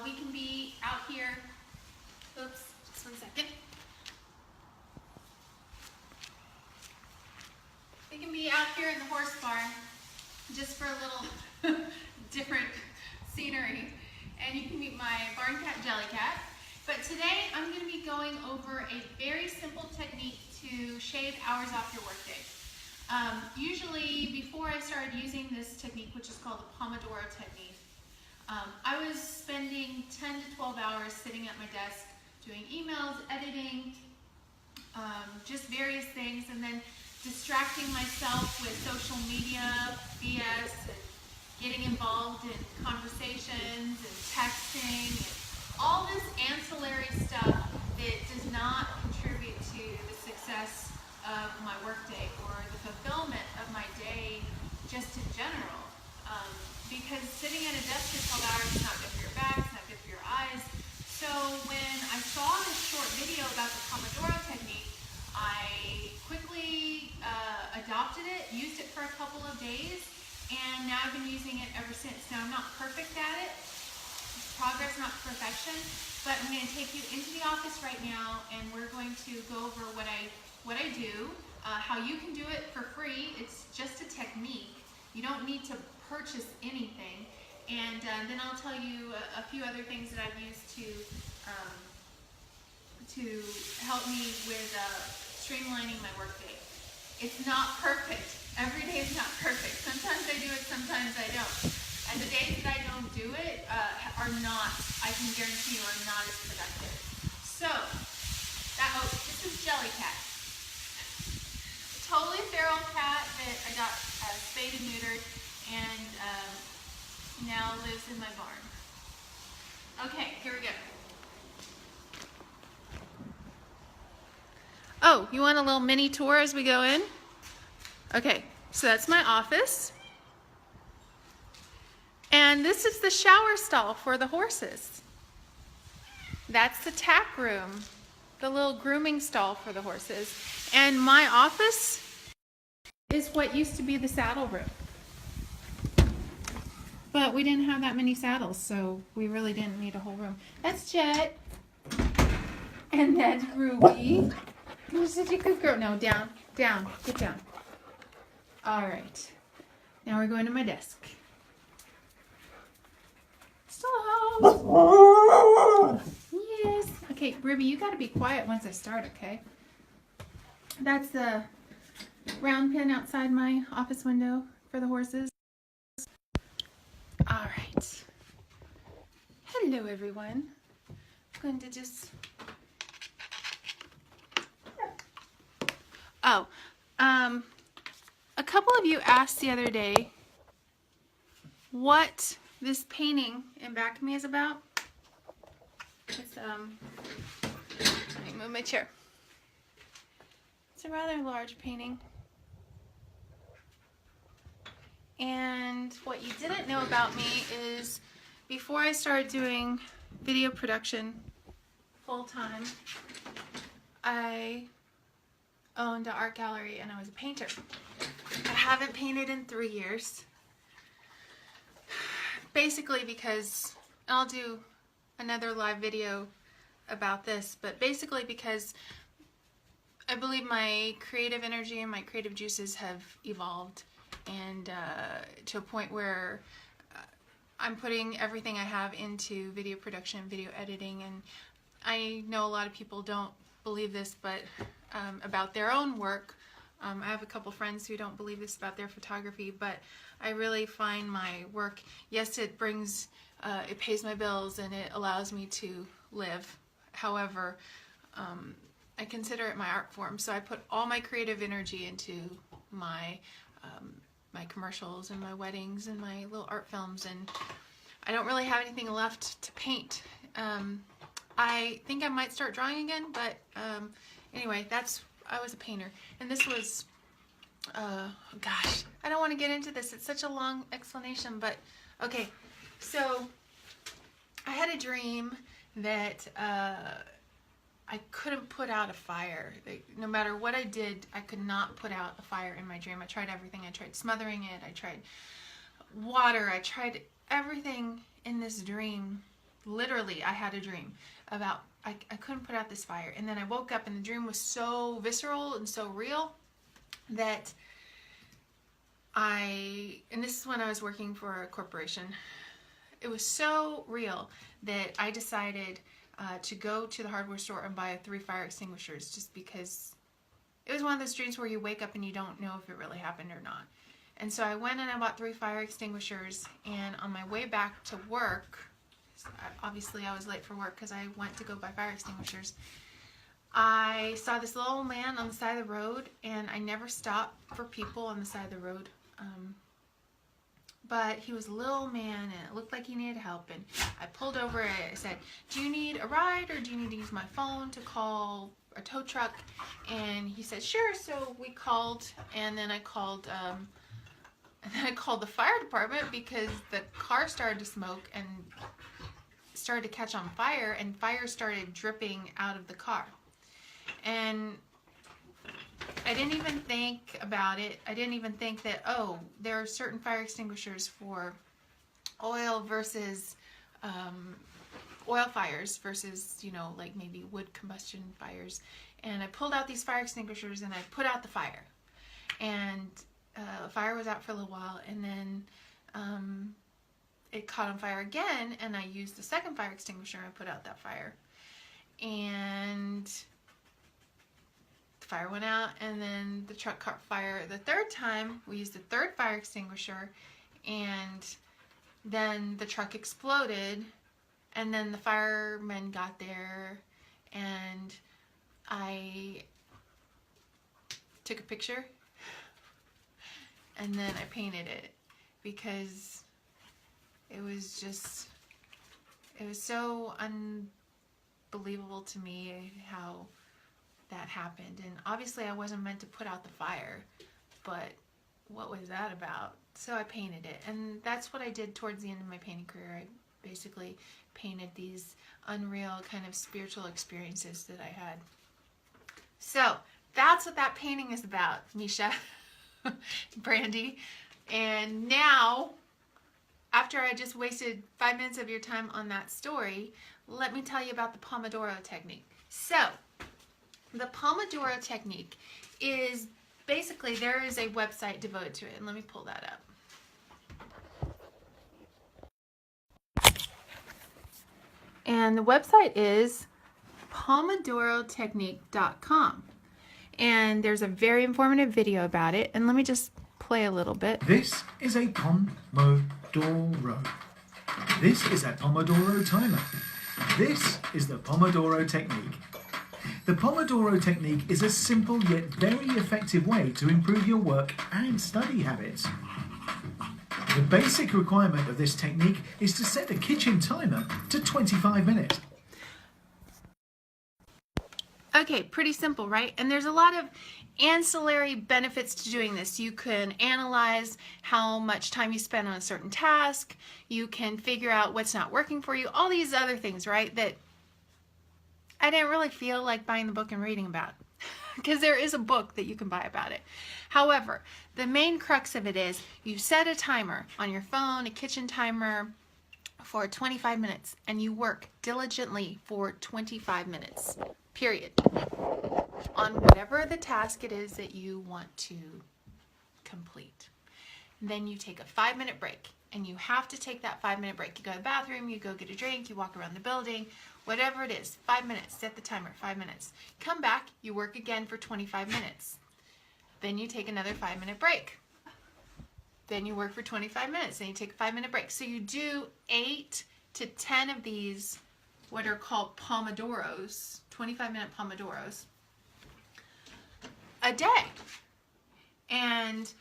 We can be out here, oops, just 1 second. We can be out here in the horse barn just for a little different scenery. And you can meet my barn cat, Jellycat. But today I'm going to be going over a very simple technique to shave hours off your workday. Usually before I started using this technique, which is called the Pomodoro technique, I was spending 10 to 12 hours sitting at my desk doing emails, editing, just various things, and then distracting myself with social media, BS, and getting involved in conversations and texting, and all this ancillary stuff that does not contribute to the success of my workday or the fulfillment of my day just in general. Because sitting at a desk for 12 hours is not good for your back, it's not good for your eyes. So when I saw this short video about the Pomodoro technique, I quickly adopted it, used it for a couple of days, and now I've been using it ever since. Now I'm not perfect at it, it's progress, not perfection, but I'm going to take you into the office right now and we're going to go over what I do, how you can do it for free. It's just a technique. You don't need to purchase anything, and then I'll tell you a few other things that I've used to help me with streamlining my workday. It's not perfect. Every day is not perfect. Sometimes I do it, sometimes I don't. And the days that I don't do it are not, I can guarantee you, are not as productive. So, this is Jellycat. Totally feral cat that I got spayed and neutered, and now lives in my barn. Okay, here we go. Oh, you want a little mini tour as we go in? Okay, so that's my office. And this is the shower stall for the horses. That's the tack room, the little grooming stall for the horses. And my office is what used to be the saddle room. But we didn't have that many saddles, so we really didn't need a whole room. That's Jet. And that's Ruby. You're such a good girl. No, down, down, get down. All right. Now we're going to my desk. Stop. Yes. Okay, Ruby, you got to be quiet once I start, okay? That's the round pen outside my office window for the horses. All right. Hello, everyone. I'm going to just... Oh, a couple of you asked the other day what this painting in back of me is about. It's, let me move my chair. It's a rather large painting. And what you didn't know about me is before I started doing video production full-time, I owned an art gallery and I was a painter. I haven't painted in 3 years. Basically because, I'll do another live video about this, but basically because I believe my creative energy and my creative juices have evolved, and to a point where I'm putting everything I have into video production, video editing, and I know a lot of people don't believe this, but about their own work. I have a couple friends who don't believe this about their photography, but I really find my work, yes, it brings, it pays my bills and it allows me to live. However, I consider it my art form, so I put all my creative energy into my my commercials and my weddings and my little art films, and I don't really have anything left to paint. I think I might start drawing again, but anyway, I was a painter, and this was, gosh, I don't want to get into this. It's such a long explanation, but okay. So I had a dream that I couldn't put out a fire. No matter what I did, I could not put out a fire in my dream. I tried everything. I tried smothering it. I tried water. I tried everything in this dream, literally, I had a dream about, I couldn't put out this fire. And then I woke up and the dream was so visceral and so real that and this is when I was working for a corporation. It was so real that I decided to go to the hardware store and buy 3 fire extinguishers, just because it was one of those dreams where you wake up and you don't know if it really happened or not. And so I went and I bought 3 fire extinguishers, and on my way back to work, obviously I was late for work because I went to go buy fire extinguishers, I saw this little old man on the side of the road, and I never stop for people on the side of the road. But he was a little man and it looked like he needed help, and I pulled over and I said, "Do you need a ride, or do you need to use my phone to call a tow truck?" And he said, "Sure." So we called, and then I called the fire department because the car started to smoke and started to catch on fire, and fire started dripping out of the car. And I didn't even think about it. I didn't even think that, oh, there are certain fire extinguishers for oil versus oil fires versus, you know, like maybe wood combustion fires. And I pulled out these fire extinguishers and I put out the fire. And fire was out for a little while, and then it caught on fire again, and I used the second fire extinguisher and I put out that fire. And fire went out, and then the truck caught fire the third time. We used the third fire extinguisher, and then the truck exploded, and then the firemen got there, and I took a picture, and then I painted it, because it was so unbelievable to me how that happened. And obviously I wasn't meant to put out the fire, but what was that about? So I painted it, and that's what I did towards the end of my painting career. I basically painted these unreal kind of spiritual experiences that I had. So that's what that painting is about, Misha, Brandy. And now, after I just wasted 5 minutes of your time on that story, let me tell you about the Pomodoro technique. So the Pomodoro technique is basically, there is a website devoted to it, and let me pull that up. And the website is pomodorotechnique.com, and there's a very informative video about it, and let me just play a little bit. This is a Pomodoro. This is a Pomodoro timer. This is the Pomodoro technique. The Pomodoro technique is a simple yet very effective way to improve your work and study habits. The basic requirement of this technique is to set the kitchen timer to 25 minutes. Okay, pretty simple, right? And there's a lot of ancillary benefits to doing this. You can analyze how much time you spend on a certain task. You can figure out what's not working for you. All these other things, right, that I didn't really feel like buying the book and reading about, because there is a book that you can buy about it. However, the main crux of it is you set a timer on your phone, a kitchen timer, for 25 minutes, and you work diligently for 25 minutes, period, on whatever the task it is that you want to complete. And then you take a 5-minute break, and you have to take that 5-minute break. You go to the bathroom, you go get a drink, you walk around the building, whatever it is, 5 minutes, set the timer, 5 minutes. Come back, you work again for 25 minutes. Then you take another 5-minute break. Then you work for 25 minutes, then you take a 5-minute break. So you do 8 to 10 of these, what are called Pomodoros, 25-minute Pomodoros, a day. And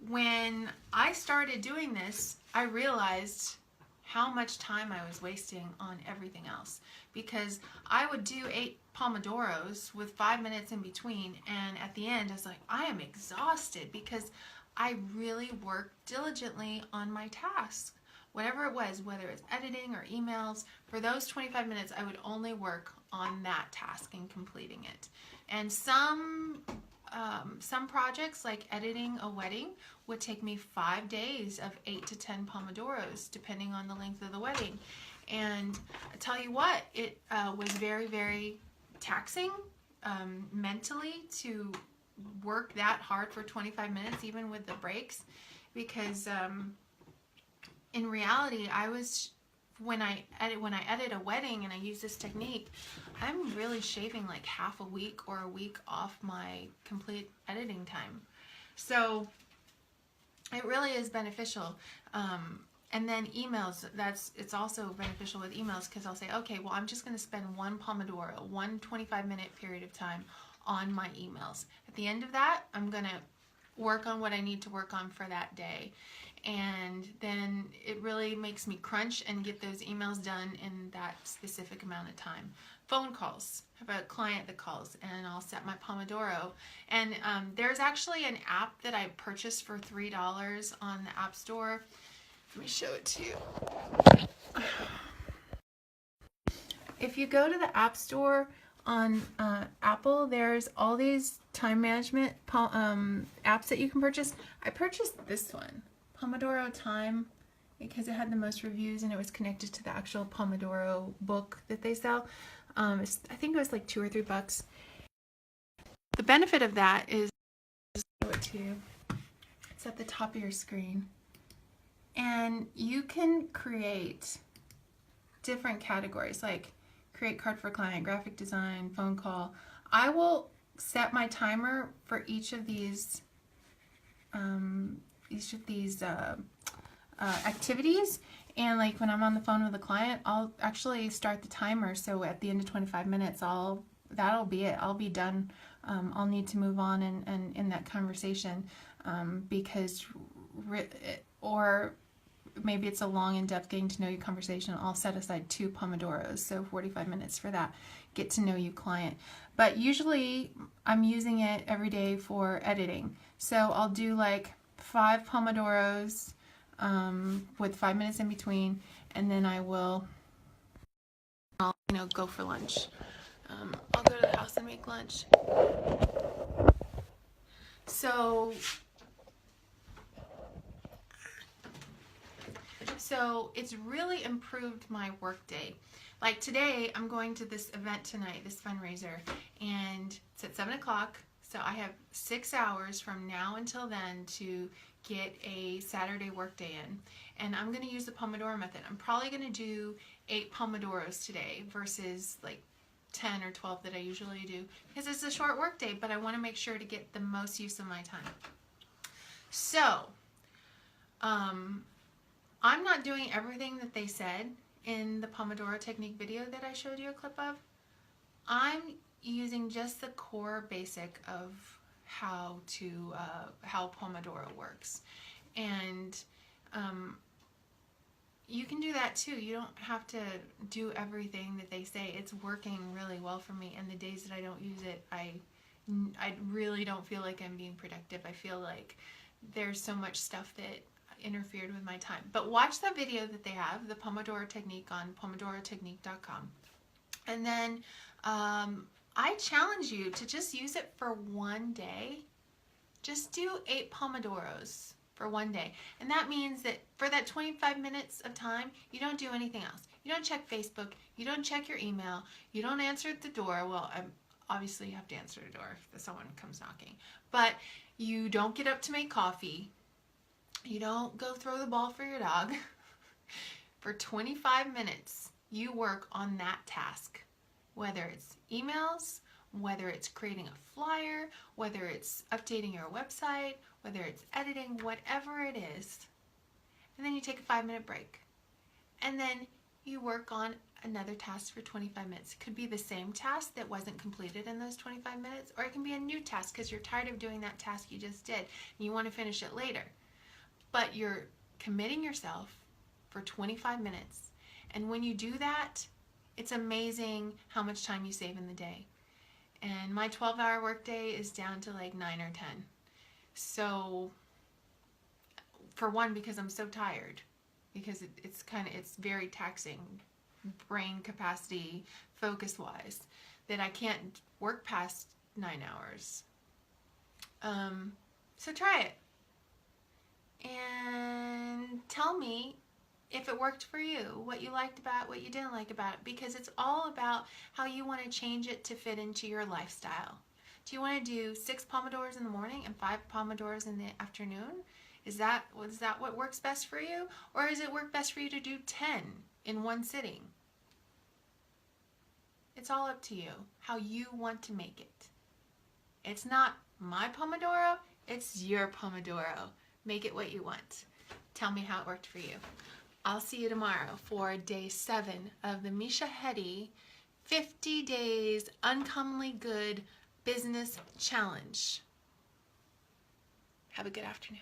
when I started doing this, I realized how much time I was wasting on everything else, because I would do 8 Pomodoros with 5 minutes in between, and at the end I was like, I am exhausted, because I really worked diligently on my task, whatever it was, whether it's editing or emails. For those 25 minutes I would only work on that task and completing it. And some projects, like editing a wedding, would take me 5 days of 8 to 10 Pomodoros, depending on the length of the wedding. And I tell you what, it was very, very taxing mentally to work that hard for 25 minutes, even with the breaks, because in reality, when I edit a wedding and I use this technique, I'm really shaving like half a week or a week off my complete editing time. So it really is beneficial. And then emails, it's also beneficial with emails, because I'll say, okay, well, I'm just going to spend one Pomodoro, 25-minute period of time on my emails. At the end of that, I'm going to work on what I need to work on for that day. And then it really makes me crunch and get those emails done in that specific amount of time. Phone calls. I have a client that calls, and I'll set my Pomodoro. And there's actually an app that I purchased for $3 on the App Store. Let me show it to you. If you go to the App Store on Apple, there's all these time management apps that you can purchase. I purchased this one, Pomodoro Time, because it had the most reviews and it was connected to the actual Pomodoro book that they sell. I think it was like $2 or $3. The benefit of that is, I'll show it to you. It's at the top of your screen. And you can create different categories, like create card for client, graphic design, phone call. I will set my timer for each of these activities, and like when I'm on the phone with a client, I'll actually start the timer, so at the end of 25 minutes that'll be it. I'll be done. I'll need to move on and in that conversation, or maybe it's a long, in-depth getting to know you conversation. I'll set aside 2 Pomodoros, so 45 minutes for that get to know you client. But usually I'm using it every day for editing. So I'll do like 5 Pomodoros with 5 minutes in between, and then I'll go for lunch. I'll go to the house and make lunch. So it's really improved my workday. Like today, I'm going to this event tonight, this fundraiser, and it's at 7 o'clock. So I have 6 hours from now until then to get a Saturday workday in. And I'm going to use the Pomodoro Method. I'm probably going to do 8 Pomodoros today versus like 10 or 12 that I usually do, because it's a short workday, but I want to make sure to get the most use of my time. So, I'm not doing everything that they said in the Pomodoro technique video that I showed you a clip of. I'm using just the core basic of how Pomodoro works. And you can do that too. You don't have to do everything that they say. It's working really well for me, and the days that I don't use it, I really don't feel like I'm being productive. I feel like there's so much stuff that interfered with my time. But watch the video that they have, the Pomodoro technique, on pomodorotechnique.com. And then I challenge you to just use it for one day. Just do 8 Pomodoros for one day. And that means that for that 25 minutes of time, you don't do anything else. You don't check Facebook. You don't check your email. You don't answer at the door. Well, obviously you have to answer the door if someone comes knocking. But you don't get up to make coffee. You don't go throw the ball for your dog. For 25 minutes, you work on that task. Whether it's emails, whether it's creating a flyer, whether it's updating your website, whether it's editing, whatever it is. And then you take a 5-minute break. And then you work on another task for 25 minutes. It could be the same task that wasn't completed in those 25 minutes, or it can be a new task because you're tired of doing that task you just did and you want to finish it later. But you're committing yourself for 25 minutes. And when you do that, it's amazing how much time you save in the day. And my 12-hour workday is down to like 9 or 10. So, for one, because I'm so tired, because it's very taxing, brain capacity, focus-wise, that I can't work past 9 hours. So try it. And tell me if it worked for you, what you liked about it, what you didn't like about it, because it's all about how you want to change it to fit into your lifestyle. Do you want to do 6 Pomodoros in the morning and 5 Pomodoros in the afternoon? Is that what works best for you? Or does it work best for you to do 10 in one sitting? It's all up to you, how you want to make it. It's not my Pomodoro, it's your Pomodoro. Make it what you want. Tell me how it worked for you. I'll see you tomorrow for day 7 of the Misha Hetty 50 Days Uncommonly Good Business Challenge. Have a good afternoon.